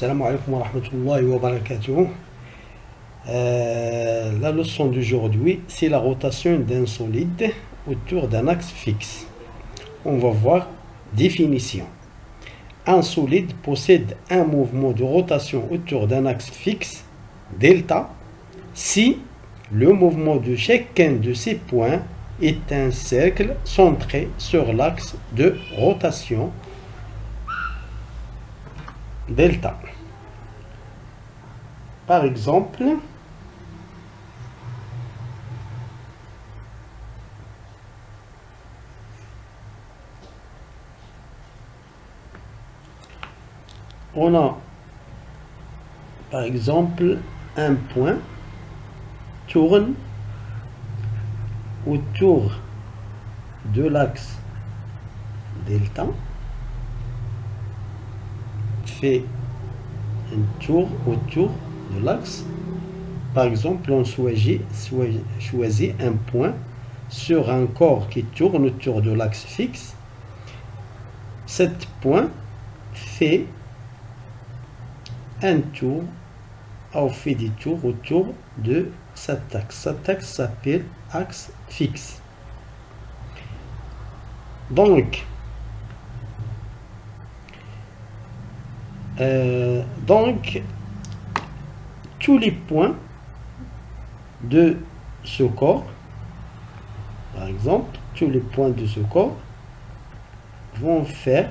Salam alaikum wa rahmatullahi wa barakatuh. La leçon d'aujourd'hui, c'est la rotation d'un solide autour d'un axe fixe. On va voir définition. Un solide possède un mouvement de rotation autour d'un axe fixe, delta, si le mouvement de chacun de ces points est un cercle centré sur l'axe de rotation delta. Par exemple, on a par exemple un point tourne autour de l'axe delta, fait un tour autour de l'axe. Par exemple, on choisit un point sur un corps qui tourne autour de l'axe fixe. Cet point fait un tour, fait des tours autour de cet axe. Cet axe s'appelle axe fixe. Donc, tous les points de ce corps, par exemple, tous les points de ce corps vont faire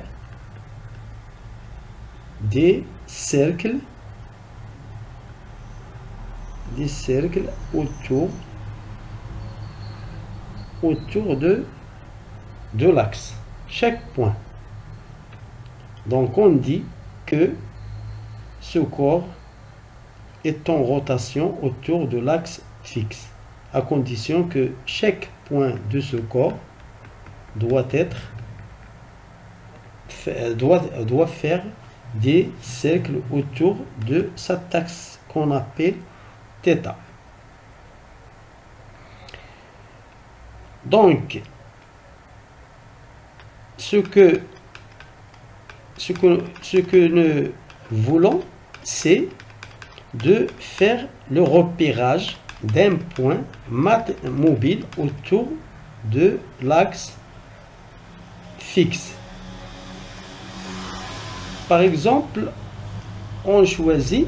des cercles autour de l'axe, chaque point. Donc on dit que ce corps est en rotation autour de l'axe fixe, à condition que chaque point de ce corps doit faire des cercles autour de cet axe qu'on appelle θ. Donc, ce que nous voulons, c'est de faire le repérage d'un point mobile autour de l'axe fixe. Par exemple, on choisit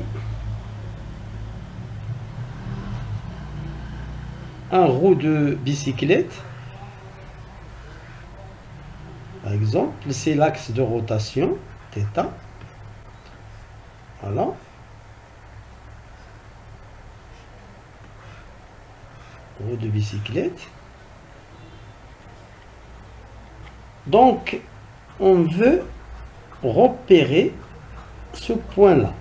un roue de bicyclette. Par exemple, c'est l'axe de rotation, θ. Voilà. Roue de bicyclette. Donc, on veut repérer ce point-là.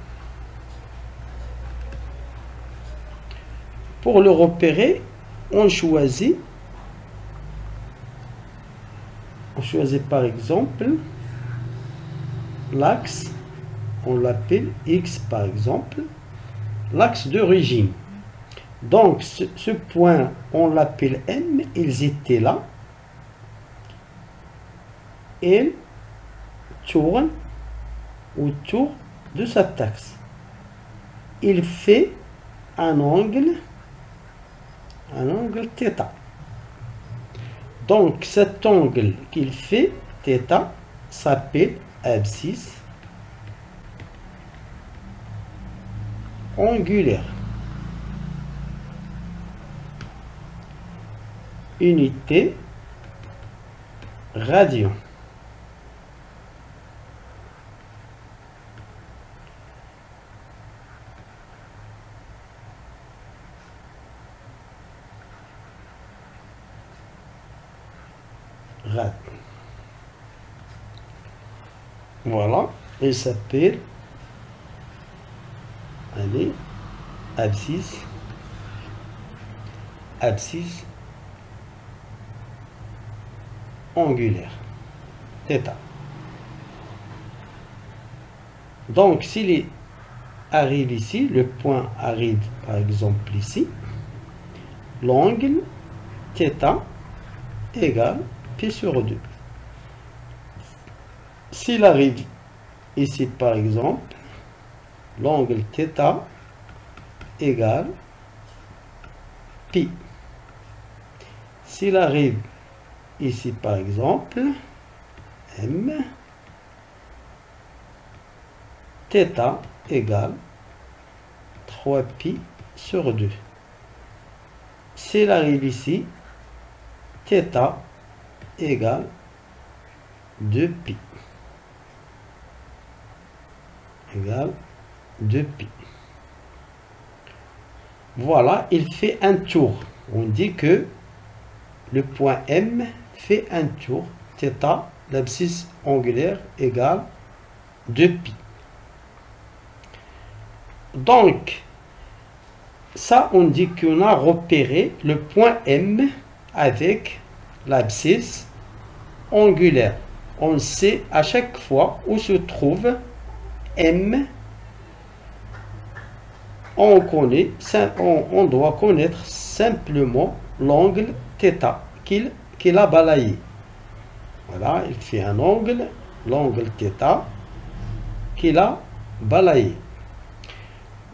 Pour le repérer, on choisit par exemple l'axe, on l'appelle X par exemple, l'axe d'origine. Donc ce point, on l'appelle M, ils étaient là. Et tourne autour de cet axe. Il fait un angle θ. Donc cet angle qu'il fait θ s'appelle abscisse angulaire. Unité radian. Voilà, il s'appelle abscisse angulaire θ. Donc s'il arrive ici, le point arrive par exemple ici, l'angle θ égale P sur 2. S'il arrive ici par exemple, l'angle θ égale pi. S'il arrive ici par exemple, M, θ égale 3pi sur 2. S'il arrive ici, θ égale 2pi. Égale 2pi. Voilà, il fait un tour. On dit que le point M fait un tour. θ, l'abscisse angulaire, égale 2pi. Donc, ça, on dit qu'on a repéré le point M avec l'abscisse angulaire. On sait à chaque fois où se trouve M. On doit connaître simplement l'angle θ qu'il a balayé. Voilà, il fait un angle, l'angle θ qu'il a balayé.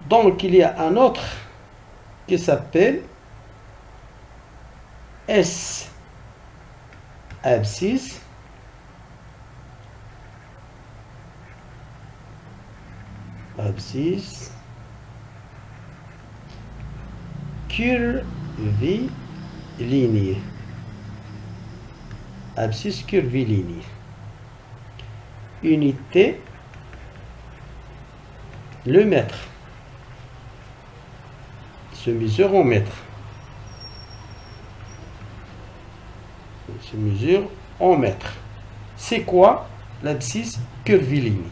Donc, il y a un autre qui s'appelle S abscisse curviligne. Abscisse curviligne. Unité, le mètre. Se mesure en mètres. Se mesure en mètres. C'est quoi l'abscisse curviligne?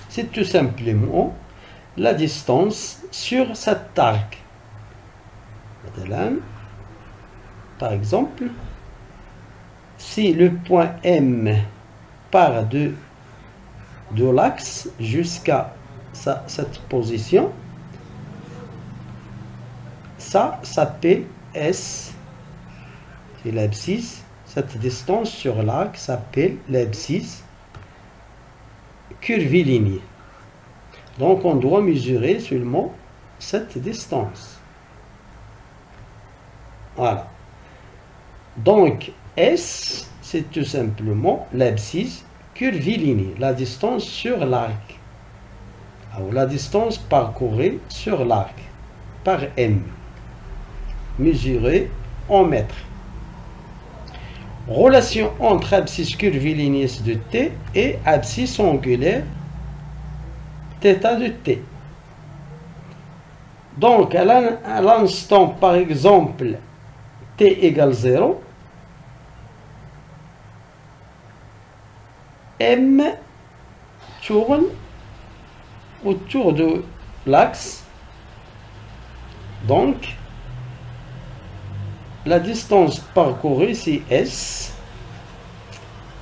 C'est tout simplement la distance sur cet arc. Par exemple, si le point M part de l'axe jusqu'à cette position, ça s'appelle S. C'est l'abscisse. Cette distance sur l'arc s'appelle l'abscisse curviligne. Donc on doit mesurer seulement cette distance. Voilà. Donc S, c'est tout simplement l'abscisse curviligne, la distance sur l'arc. Alors la distance parcourue sur l'arc par M, mesurée en mètres. Relation entre abscisse curviligne de T et abscisse angulaire θ de T. Donc à l'instant, par exemple, T égale 0, M tourne autour de l'axe. Donc la distance parcourue, c'est S.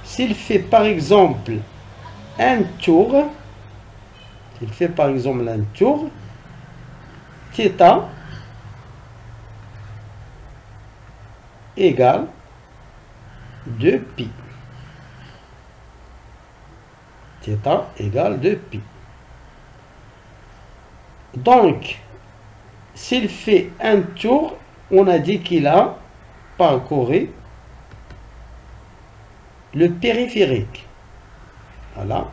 S'il fait par exemple un tour, θ égale 2pi. Θ égale 2pi. Donc, s'il fait un tour, on a dit qu'il a parcouru le périphérique. Voilà.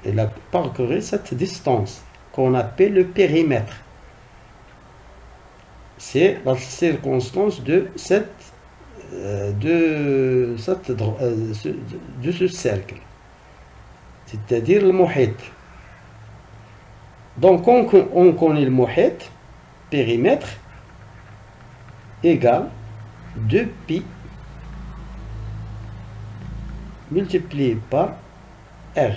Il a parcouru cette distance qu'on appelle le périmètre. C'est la circonstance de ce cercle, c'est-à-dire le muhit. Donc on connaît le muhit, périmètre, égale 2pi multiplié par R.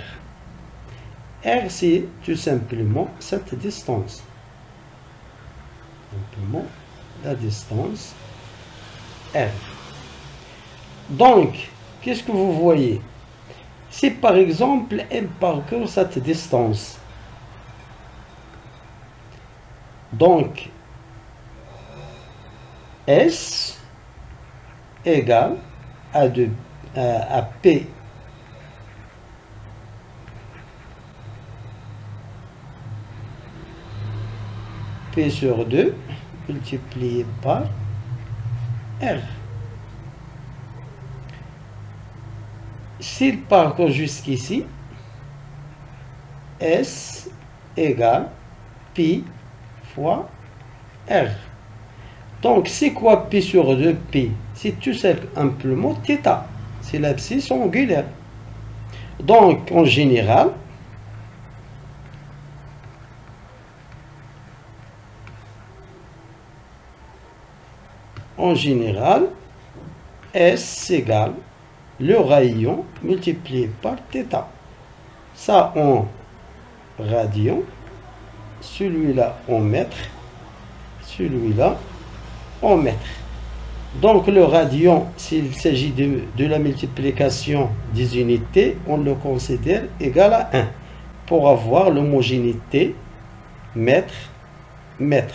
R, c'est tout simplement cette distance. Simplement la distance R. Donc, qu'est-ce que vous voyez? Si par exemple, M parcourt cette distance, donc S égale à P P sur 2 multiplié par R. S'il parcourt jusqu'ici, S égale pi fois R. Donc, c'est quoi pi sur 2 pi? C'est tout simplement θ. C'est l'abscisse angulaire. Donc, en général, S égale le rayon multiplié par θ. Ça en radian, celui-là en mètre, celui-là en mètre. Donc le radian, s'il s'agit de la multiplication des unités, on le considère égal à 1 pour avoir l'homogénéité mètre-mètre.